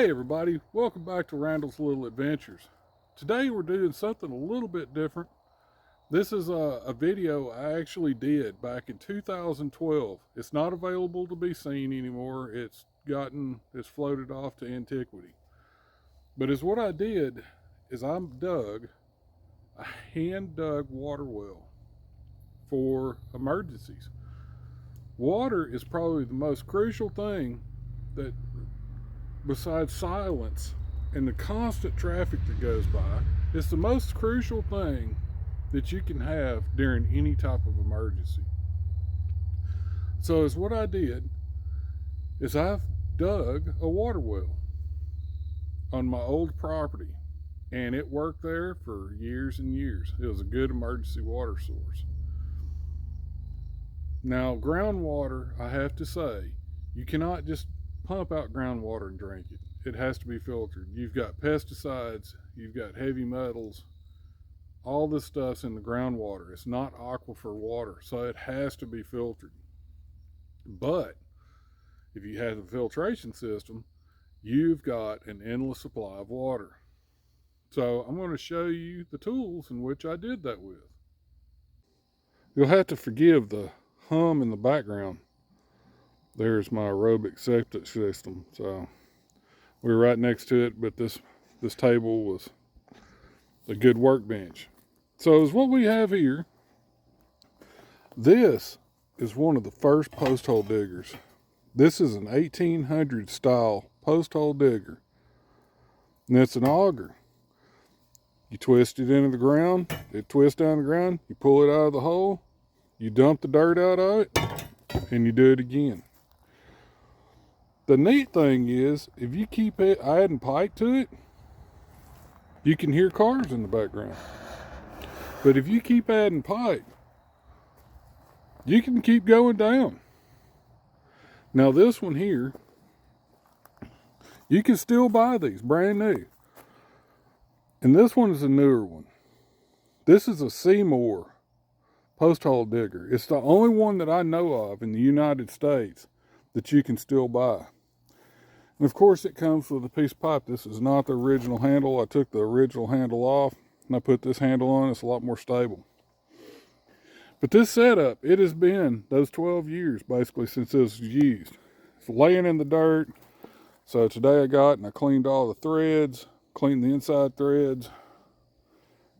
Hey everybody, welcome back to Randall's Little Adventures. Today we're doing something a little bit different. This is a video I actually did back in 2012. It's not available to be seen anymore. It's floated off to antiquity. But what I did is I dug a hand dug water well for emergencies. Water is probably the most crucial thing that, besides silence and the constant traffic that goes by, it's the most crucial thing that you can have during any type of emergency. So is what I did is I've dug a water well on my old property, and it worked there for years and years. It was a good emergency water source. Now, groundwater, I have to say, you cannot just pump out groundwater and drink it. It has to be filtered. You've got pesticides, you've got heavy metals, all this stuff's in the groundwater. It's not aquifer water, so it has to be filtered. But if you have a filtration system, you've got an endless supply of water. So I'm going to show you the tools in which I did that with. You'll have to forgive the hum in the background. There's my aerobic septic system. So we were right next to it, but this table was a good workbench. So is what we have here. This is one of the first post hole diggers. This is an 1800 style post hole digger. And it's an auger. You twist it into the ground, it twists down the ground, you pull it out of the hole, you dump the dirt out of it, and you do it again. The neat thing is, if you keep adding pipe to it, you can hear cars in the background. But if you keep adding pipe, you can keep going down. Now this one here, you can still buy these brand new. And this one is a newer one. This is a Seymour post hole digger. It's the only one that I know of in the United States that you can still buy. And of course it comes with a piece of pipe. This is not the original handle. I took the original handle off and I put this handle on. It's a lot more stable. But this setup, it has been those 12 years basically since this was used. It's laying in the dirt. So today I got and I cleaned all the threads, cleaned the inside threads,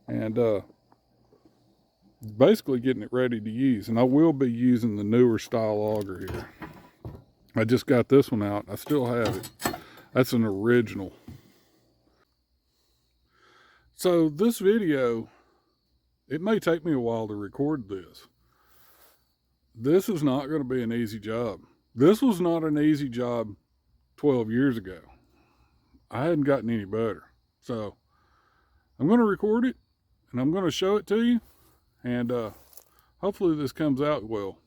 and basically getting it ready to use. And I will be using the newer style auger here. I just got this one out. I still have it. That's an original. So this video, it may take me a while to record this. This is not going to be an easy job. This was not an easy job 12 years ago. I hadn't gotten any better. So I'm going to record it and I'm going to show it to you. And hopefully this comes out well.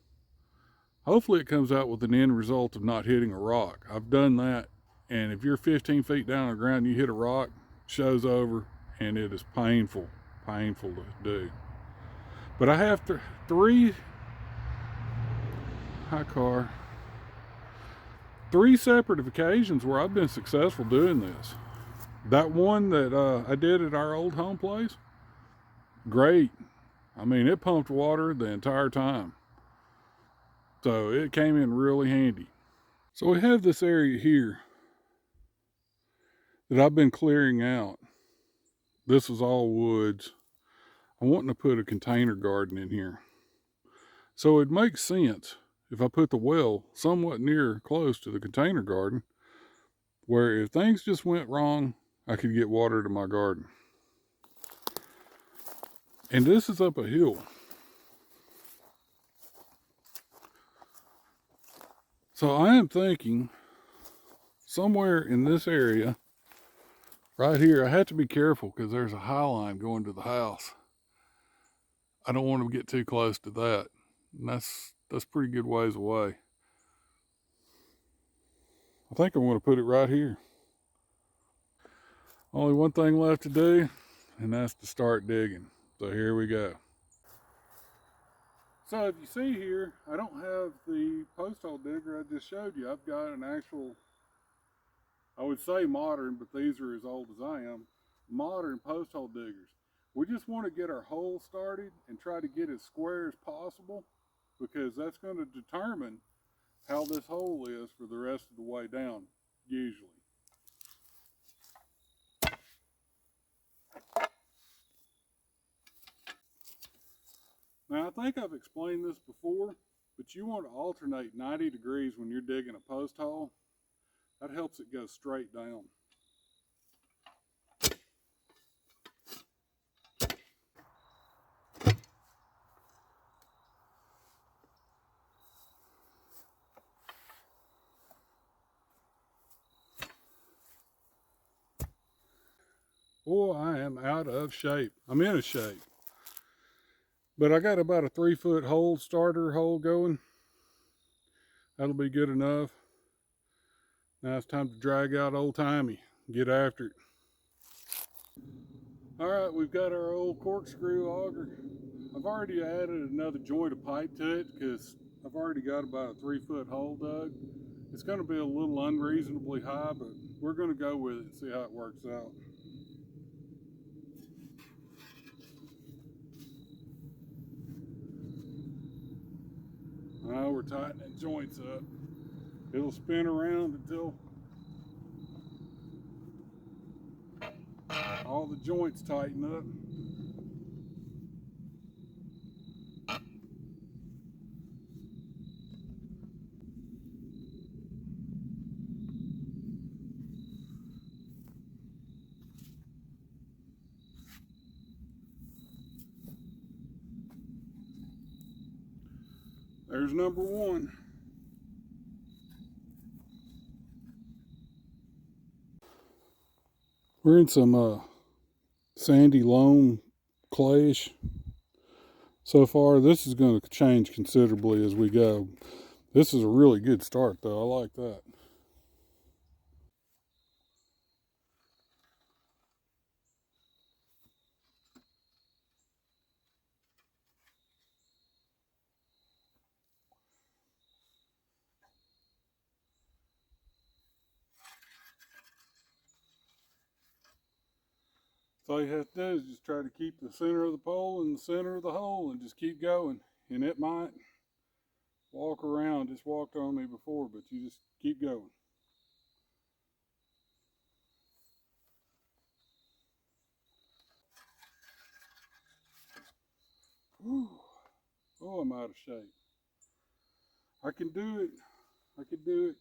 Hopefully it comes out with an end result of not hitting a rock. I've done that. And if you're 15 feet down on the ground, you hit a rock, show's over, and it is painful to do. But I have three separate occasions where I've been successful doing this. That one that I did at our old home place, great. I mean, it pumped water the entire time. So it came in really handy. So we have this area here that I've been clearing out. This is all woods. I'm wanting to put a container garden in here. So it makes sense if I put the well somewhat near close to the container garden, where if things just went wrong, I could get water to my garden. And this is up a hill. So I am thinking somewhere in this area, right here, I have to be careful because there's a high line going to the house. I don't want to get too close to that. And that's pretty good ways away. I think I'm going to put it right here. Only one thing left to do, and that's to start digging. So here we go. So if you see here, I don't have the post hole digger I just showed you. I've got an actual I would say modern, but these are as old as I am, modern post hole diggers. We just want to get our hole started and try to get as square as possible, because that's going to determine how this hole is for the rest of the way down, usually. Now, I think I've explained this before, but you want to alternate 90 degrees when you're digging a post hole. That helps it go straight down. Boy, I am out of shape. I'm in a shape. But I got about a 3-foot hole, starter hole going. That'll be good enough. Now it's time to drag out old timey, get after it. All right, we've got our old corkscrew auger. I've already added another joint of pipe to it because I've already got about a 3-foot hole dug. It's going to be a little unreasonably high, but we're going to go with it and see how it works out. Now we're tightening joints up. It'll spin around until all the joints tighten up. There's number one. We're in some sandy loam clayish. So far, this is going to change considerably as we go. This is a really good start, though. I like that. So all you have to do is just try to keep the center of the pole in the center of the hole and just keep going. And it might walk around, just walked on me before, but you just keep going. Whew. Oh, I'm out of shape. I can do it. I can do it.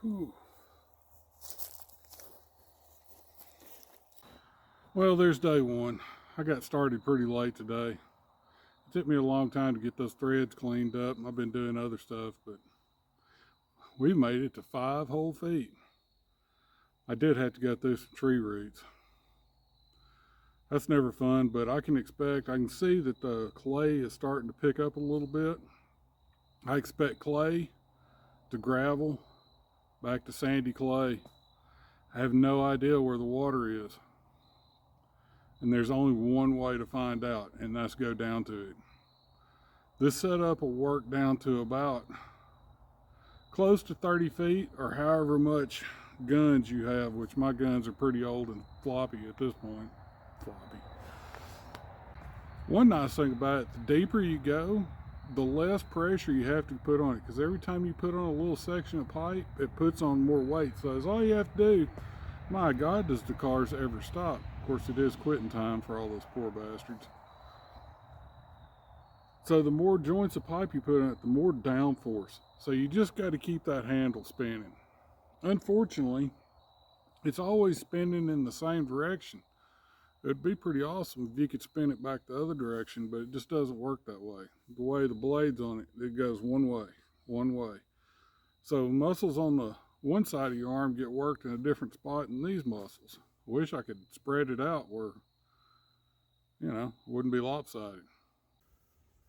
Whew. Well, there's day one. I got started pretty late today. It took me a long time to get those threads cleaned up. I've been doing other stuff, but we made it to 5 whole feet. I did have to go through some tree roots. That's never fun, but I can see that the clay is starting to pick up a little bit. I expect clay to gravel, back to sandy clay. I have no idea where the water is. And there's only one way to find out, and that's go down to it. This setup will work down to about close to 30 feet or however much guns you have, which my guns are pretty old and floppy at this point. Floppy. One nice thing about it, the deeper you go, the less pressure you have to put on it, because every time you put on a little section of pipe, it puts on more weight. So that's all you have to do. My God, does the cars ever stop? Of course, it is quitting time for all those poor bastards. So the more joints of pipe you put in it, the more downforce. So you just got to keep that handle spinning. Unfortunately, it's always spinning in the same direction. It'd be pretty awesome if you could spin it back the other direction, but it just doesn't work that way. The way the blade's on it, it goes one way, one way. So muscles on the one side of your arm get worked in a different spot than these muscles. I wish I could spread it out where, it wouldn't be lopsided.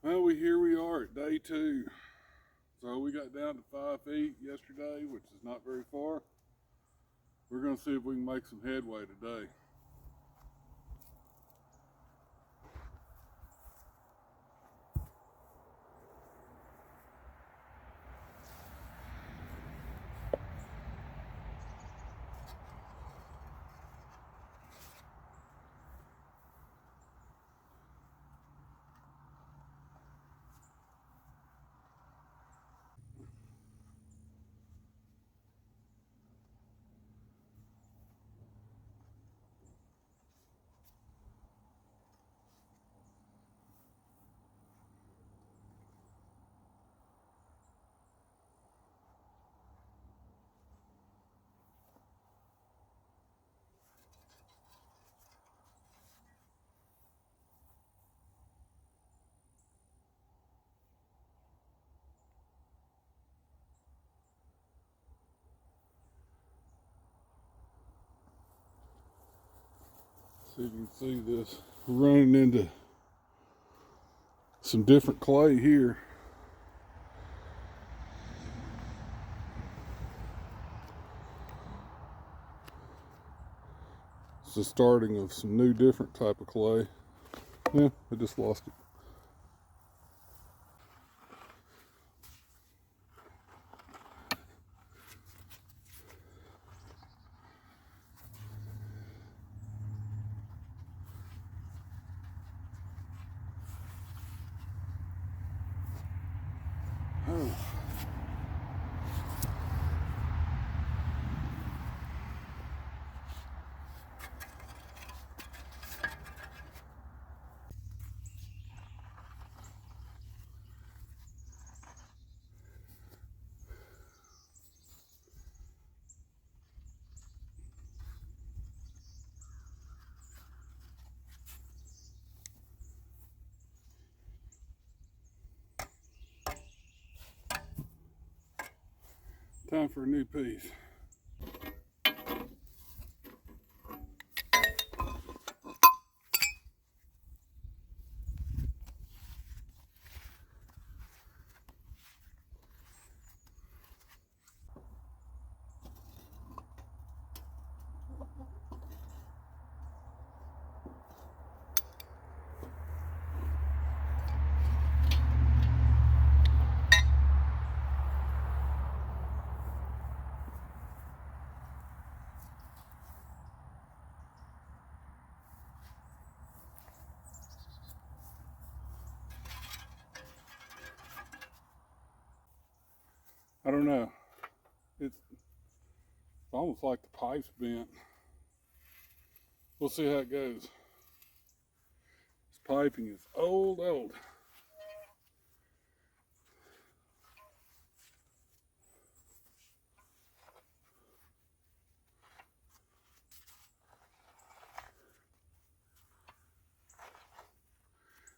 Well, here we are at day 2. So we got down to 5 feet yesterday, which is not very far. We're going to see if we can make some headway today. See if you can see this. We're running into some different clay here. It's the starting of some new different type of clay. Yeah, I just lost it. Oh. Time for a new piece. I don't know. It's almost like the pipe's bent. We'll see how it goes. This piping is old.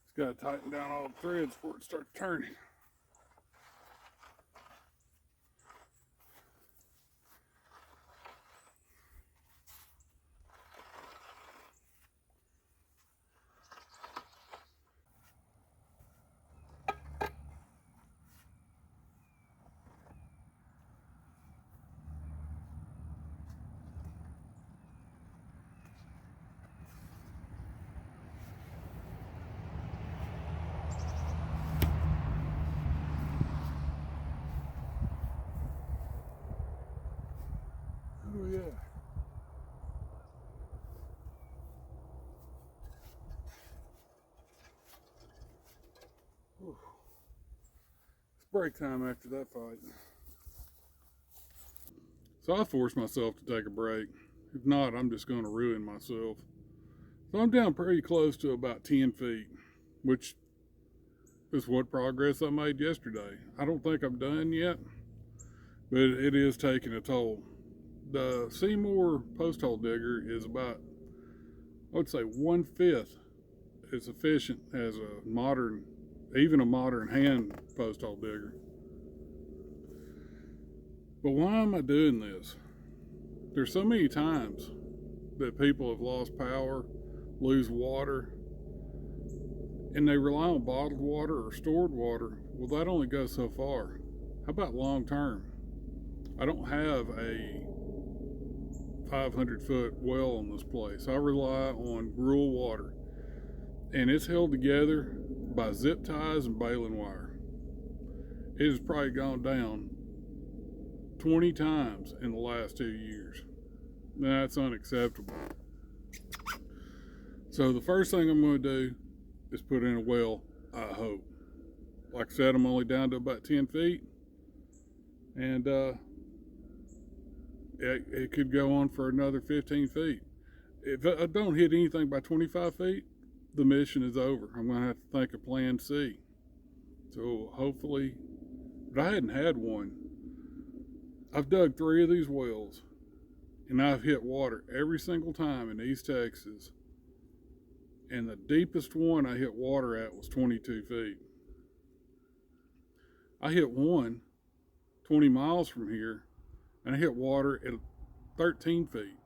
It's got to tighten down all the threads before it starts turning. Oh yeah. Whew. It's break time after that fight. So I forced myself to take a break. If not, I'm just going to ruin myself. So I'm down pretty close to about 10 feet, which is what progress I made yesterday. I don't think I'm done yet, but it is taking a toll. The Seymour post hole digger is about I would say 1/5 as efficient as a modern, even a modern hand post hole digger. But why am I doing this? There's so many times that people have lost power, lose water, and they rely on bottled water or stored water. Well, that only goes so far. How about long term? I don't have a 500-foot well on this place. I rely on rural water, and it's held together by zip ties and baling wire. It has probably gone down 20 times in the last 2 years. That's unacceptable. So the first thing I'm going to do is put in a well, I hope. Like I said, I'm only down to about 10 feet. And it could go on for another 15 feet. If I don't hit anything by 25 feet, the mission is over. I'm going to have to think of plan C. So hopefully, but I hadn't had one. I've dug 3 of these wells, and I've hit water every single time in East Texas. And the deepest one I hit water at was 22 feet. I hit one 20 miles from here, and I hit water at 13 feet.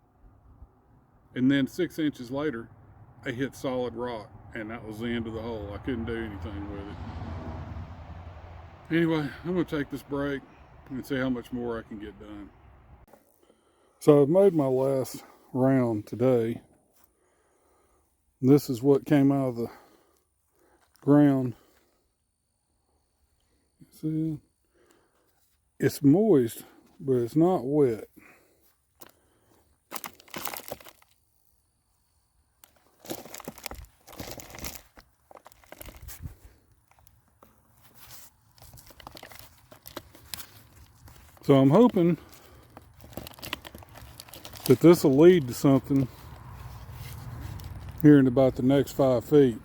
And then 6 inches later, I hit solid rock, and that was the end of the hole. I couldn't do anything with it. Anyway, I'm going to take this break and see how much more I can get done. So I've made my last round today. This is what came out of the ground. See, it's moist, but it's not wet. So I'm hoping that this will lead to something here in about the next 5 feet.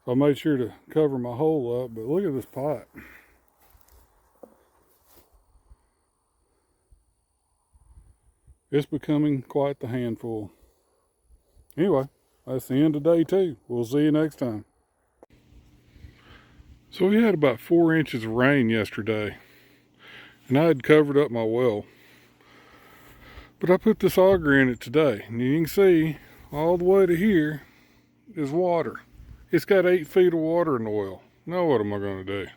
So I made sure to cover my hole up, but look at this pot. It's becoming quite the handful. Anyway, that's the end of day 2. We'll see you next time. So we had about 4 inches of rain yesterday, and I had covered up my well. But I put this auger in it today, and you can see all the way to here is water. It's got 8 feet of water in the well. Now what am I going to do?